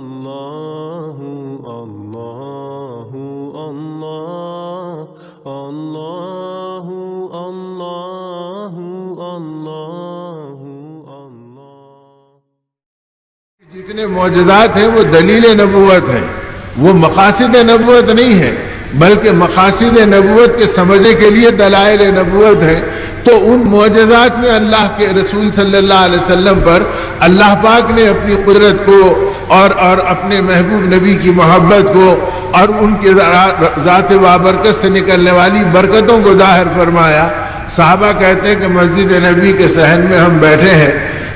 اللہ اللہ اللہ اللہ اللہ اللہ اللہ۔ جتنے معجزات ہیں وہ دلیل نبوت ہیں، وہ مقاصد نبوت نہیں ہے، بلکہ مقاصد نبوت کے سمجھنے کے لیے دلائل نبوت ہیں۔ تو ان معجزات میں اللہ کے رسول صلی اللہ علیہ وسلم پر اللہ پاک نے اپنی قدرت کو اور اپنے محبوب نبی کی محبت کو اور ان کے ذات بابرکت سے نکلنے والی برکتوں کو ظاہر فرمایا۔ صحابہ کہتے ہیں کہ مسجد نبی کے صحن میں ہم بیٹھے ہیں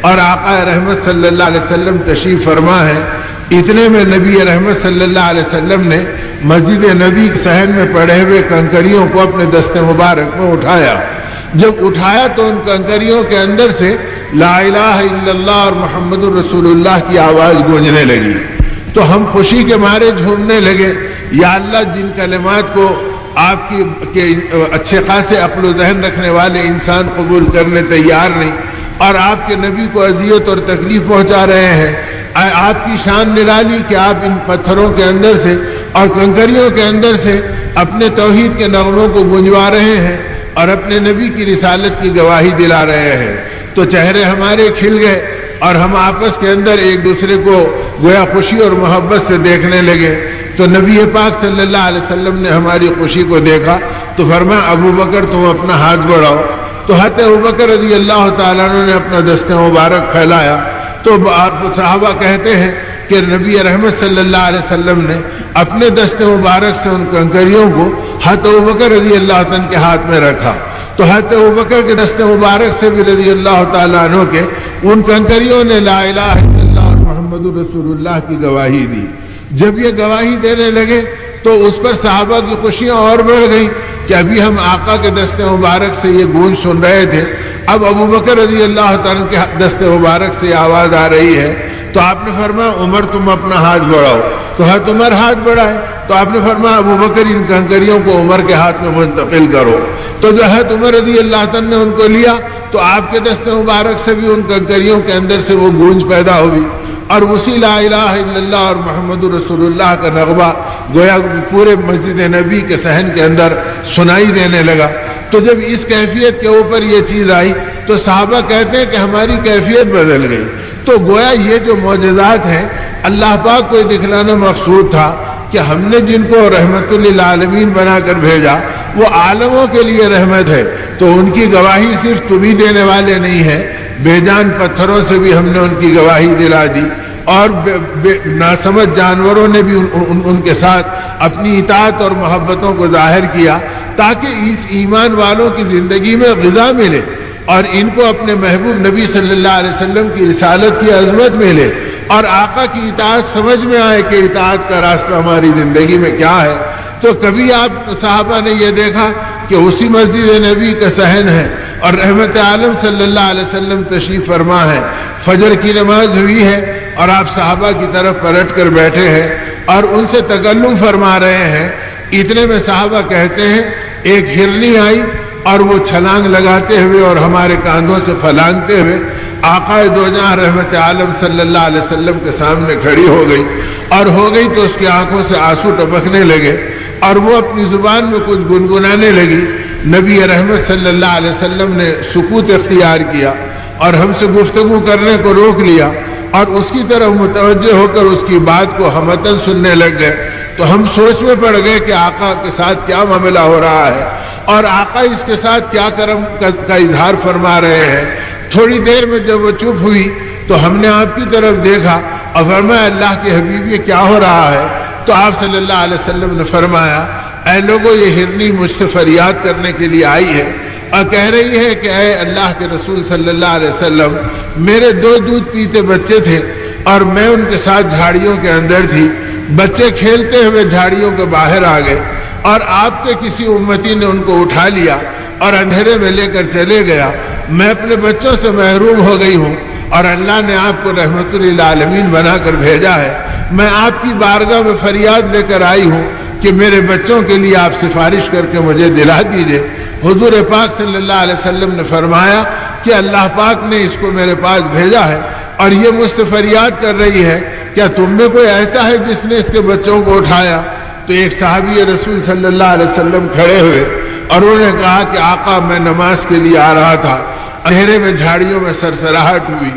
اور آقا رحمت صلی اللہ علیہ وسلم تشریف فرما ہے۔ اتنے میں نبی رحمت صلی اللہ علیہ وسلم نے مسجد نبی کے صحن میں پڑے ہوئے کنکریوں کو اپنے دست مبارک میں اٹھایا۔ جب اٹھایا تو ان کنکریوں کے اندر سے لا الہ الا اللہ اور محمد الرسول اللہ کی آواز گونجنے لگی۔ تو ہم خوشی کے مارے جھومنے لگے، یا اللہ جن کلمات کو آپ کے اچھے خاصے عقل و ذہن رکھنے والے انسان قبول کرنے تیار نہیں، اور آپ کے نبی کو اذیت اور تکلیف پہنچا رہے ہیں، آپ کی شان نرالی کہ آپ ان پتھروں کے اندر سے اور کنکریوں کے اندر سے اپنے توحید کے نغموں کو گونجوا رہے ہیں اور اپنے نبی کی رسالت کی گواہی دلا رہے ہیں۔ تو چہرے ہمارے کھل گئے اور ہم آپس کے اندر ایک دوسرے کو گویا خوشی اور محبت سے دیکھنے لگے۔ تو نبی پاک صلی اللہ علیہ وسلم نے ہماری خوشی کو دیکھا تو فرمایا ابو بکر تم اپنا ہاتھ بڑھاؤ۔ تو حضرت ابو بکر رضی اللہ تعالیٰ عنہ نے اپنا دست مبارک پھیلایا۔ تو صحابہ کہتے ہیں کہ نبی رحمت صلی اللہ علیہ وسلم نے اپنے دست مبارک سے ان کنکریوں کو حضرت ابو بکر رضی اللہ عنہ کے ہاتھ میں رکھا۔ تو حضرت ابو بکر کے دست مبارک سے بھی رضی اللہ تعالیٰ عنہ کے ان کنکریوں نے لا الہ الا اللہ اور محمد الرسول اللہ کی گواہی دی۔ جب یہ گواہی دینے لگے تو اس پر صحابہ کی خوشیاں اور بڑھ گئیں کہ ابھی ہم آقا کے دست مبارک سے یہ گونج سن رہے تھے، اب ابو بکر رضی اللہ تعالیٰ کے دست مبارک سے آواز آ رہی ہے۔ تو آپ نے فرمایا عمر تم اپنا ہاتھ بڑھاؤ۔ تو حضرت عمر ہاتھ بڑھائے تو آپ نے فرمایا ابو بکر ان کنکریوں کو عمر کے ہاتھ میں منتقل کرو۔ تو جو حضرت عمر رضی اللہ تعالیٰ نے ان کو لیا تو آپ کے دست مبارک سے بھی ان کنکریوں کے اندر سے وہ گونج پیدا ہوئی، اور اسی لا الہ الا اللہ اور محمد رسول اللہ کا نغمہ گویا پورے مسجد نبی کے صحن کے اندر سنائی دینے لگا۔ تو جب اس کیفیت کے اوپر یہ چیز آئی تو صحابہ کہتے ہیں کہ ہماری کیفیت بدل گئی۔ تو گویا یہ جو معجزات ہیں اللہ پاک کو دکھلانا مقصود تھا کہ ہم نے جن کو رحمت للعالمین بنا کر بھیجا وہ عالموں کے لیے رحمت ہے، تو ان کی گواہی صرف تم ہی دینے والے نہیں ہیں، بے جان پتھروں سے بھی ہم نے ان کی گواہی دلا دی، اور ناسمجھ جانوروں نے بھی ان کے ساتھ اپنی اطاعت اور محبتوں کو ظاہر کیا تاکہ اس ایمان والوں کی زندگی میں غذا ملے اور ان کو اپنے محبوب نبی صلی اللہ علیہ وسلم کی رسالت کی عظمت ملے اور آقا کی اطاعت سمجھ میں آئے کہ اطاعت کا راستہ ہماری زندگی میں کیا ہے۔ تو کبھی آپ صحابہ نے یہ دیکھا کہ اسی مسجد نبی کا صحن ہے اور رحمت عالم صلی اللہ علیہ وسلم تشریف فرما ہے، فجر کی نماز ہوئی ہے اور آپ صحابہ کی طرف پلٹ کر بیٹھے ہیں اور ان سے تکلم فرما رہے ہیں۔ اتنے میں صحابہ کہتے ہیں ایک ہرنی آئی اور وہ چھلانگ لگاتے ہوئے اور ہمارے کاندھوں سے پھلانگتے ہوئے آقا دو جہاں رحمت عالم صلی اللہ علیہ وسلم کے سامنے کھڑی ہو گئی، اور ہو گئی تو اس کی آنکھوں سے آنسو ٹپکنے لگے اور وہ اپنی زبان میں کچھ گنگنانے لگی۔ نبی رحمت صلی اللہ علیہ وسلم نے سکوت اختیار کیا اور ہم سے گفتگو کرنے کو روک لیا اور اس کی طرف متوجہ ہو کر اس کی بات کو ہمتن سننے لگ گئے۔ تو ہم سوچ میں پڑ گئے کہ آقا کے ساتھ کیا معاملہ ہو رہا ہے اور آقا اس کے ساتھ کیا کرم کا اظہار فرما رہے ہیں۔ تھوڑی دیر میں جب وہ چپ ہوئی تو ہم نے آپ کی طرف دیکھا اور فرمایا اللہ کے حبیب یہ کیا ہو رہا ہے؟ تو آپ صلی اللہ علیہ وسلم نے فرمایا اے لوگوں یہ ہرنی مجھ سے فریاد کرنے کے لیے آئی ہے اور کہہ رہی ہے کہ اے اللہ کے رسول صلی اللہ علیہ وسلم میرے 2 دودھ پیتے بچے تھے اور میں ان کے ساتھ جھاڑیوں کے اندر تھی، بچے کھیلتے ہوئے جھاڑیوں کے باہر آ گئے اور آپ کے کسی امتی نے ان کو اٹھا لیا اور اندھیرے میں لے کر چلے گیا، میں اپنے بچوں سے محروم ہو گئی ہوں اور اللہ نے آپ کو رحمت للعالمین بنا کر بھیجا ہے، میں آپ کی بارگاہ میں فریاد لے کر آئی ہوں کہ میرے بچوں کے لیے آپ سفارش کر کے مجھے دلا دیجئے۔ حضور پاک صلی اللہ علیہ وسلم نے فرمایا کہ اللہ پاک نے اس کو میرے پاس بھیجا ہے اور یہ مجھ سے فریاد کر رہی ہے کیا تم میں کوئی ایسا ہے جس نے اس کے بچوں کو اٹھایا؟ تو ایک صحابی رسول صلی اللہ علیہ وسلم کھڑے ہوئے اور انہوں نے کہا کہ آقا میں نماز کے لیے آ رہا تھا، اندھیرے میں جھاڑیوں میں سرسراہٹ ہوئی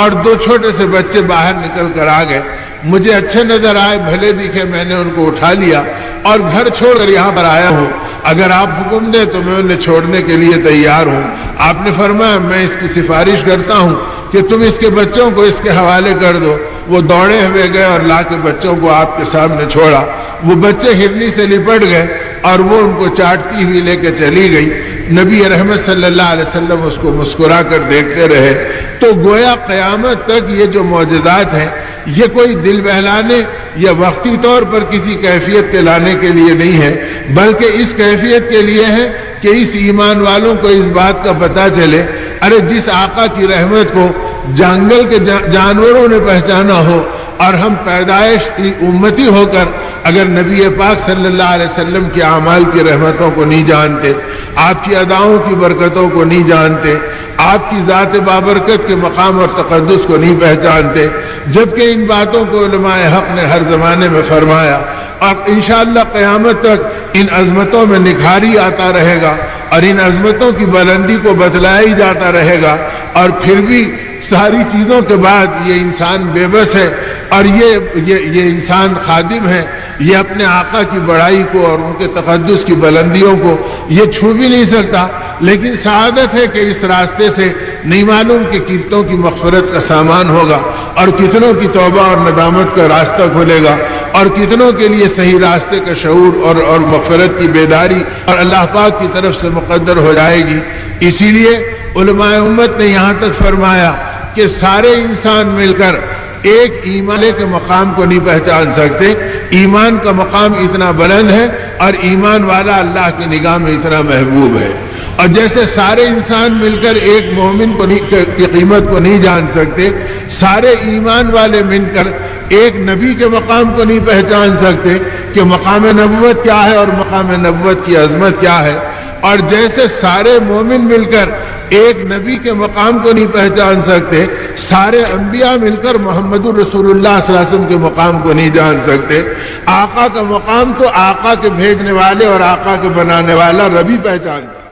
اور دو چھوٹے سے بچے باہر نکل کر آ گئے، مجھے اچھے نظر آئے، بھلے دکھے، میں نے ان کو اٹھا لیا اور گھر چھوڑ کر یہاں پر آیا ہوں، اگر آپ حکم دیں تو میں انہیں چھوڑنے کے لیے تیار ہوں۔ آپ نے فرمایا میں اس کی سفارش کرتا ہوں کہ تم اس کے بچوں کو اس کے حوالے کر دو۔ وہ دوڑے ہوئے گئے اور لا کے بچوں کو آپ کے سامنے چھوڑا، وہ بچے ہرنی سے لپٹ گئے اور وہ ان کو چاٹتی ہوئی لے کے چلی گئی۔ نبی رحمت صلی اللہ علیہ وسلم اس کو مسکرا کر دیکھتے رہے۔ تو گویا قیامت تک یہ جو معجزات ہیں یہ کوئی دل بہلانے یا وقتی طور پر کسی کیفیت کے لانے کے لیے نہیں ہے، بلکہ اس کیفیت کے لیے ہے کہ اس ایمان والوں کو اس بات کا پتہ چلے، ارے جس آقا کی رحمت کو جنگل کے جانوروں نے پہچانا ہو اور ہم پیدائش کی امتی ہو کر اگر نبی پاک صلی اللہ علیہ وسلم کے اعمال کی رحمتوں کو نہیں جانتے، آپ کی اداؤں کی برکتوں کو نہیں جانتے، آپ کی ذات بابرکت کے مقام اور تقدس کو نہیں پہچانتے، جبکہ ان باتوں کو علماء حق نے ہر زمانے میں فرمایا، اور انشاءاللہ قیامت تک ان عظمتوں میں نکھاری آتا رہے گا اور ان عظمتوں کی بلندی کو بتلایا ہی جاتا رہے گا، اور پھر بھی ساری چیزوں کے بعد یہ انسان بے بس ہے اور یہ انسان خادم ہے، یہ اپنے آقا کی بڑائی کو اور ان کے تقدس کی بلندیوں کو یہ چھو بھی نہیں سکتا، لیکن سعادت ہے کہ اس راستے سے نہیں معلوم کہ کتنوں کی مغفرت کا سامان ہوگا اور کتنوں کی توبہ اور ندامت کا راستہ کھلے گا اور کتنوں کے لیے صحیح راستے کا شعور اور مغفرت کی بیداری اور اللہ پاک کی طرف سے مقدر ہو جائے گی۔ اسی لیے علماء امت نے یہاں تک فرمایا کہ سارے انسان مل کر ایک ایمان کے مقام کو نہیں پہچان سکتے، ایمان کا مقام اتنا بلند ہے اور ایمان والا اللہ کی نگاہ میں اتنا محبوب ہے، اور جیسے سارے انسان مل کر ایک مومن کی قیمت کو نہیں جان سکتے، سارے ایمان والے مل کر ایک نبی کے مقام کو نہیں پہچان سکتے کہ مقام نبوت کیا ہے اور مقام نبوت کی عظمت کیا ہے، اور جیسے سارے مومن مل کر ایک نبی کے مقام کو نہیں پہچان سکتے، سارے انبیاء مل کر محمد الرسول اللہ صلی اللہ علیہ وسلم کے مقام کو نہیں جان سکتے۔ آقا کا مقام تو آقا کے بھیجنے والے اور آقا کے بنانے والا ربی پہچانتا۔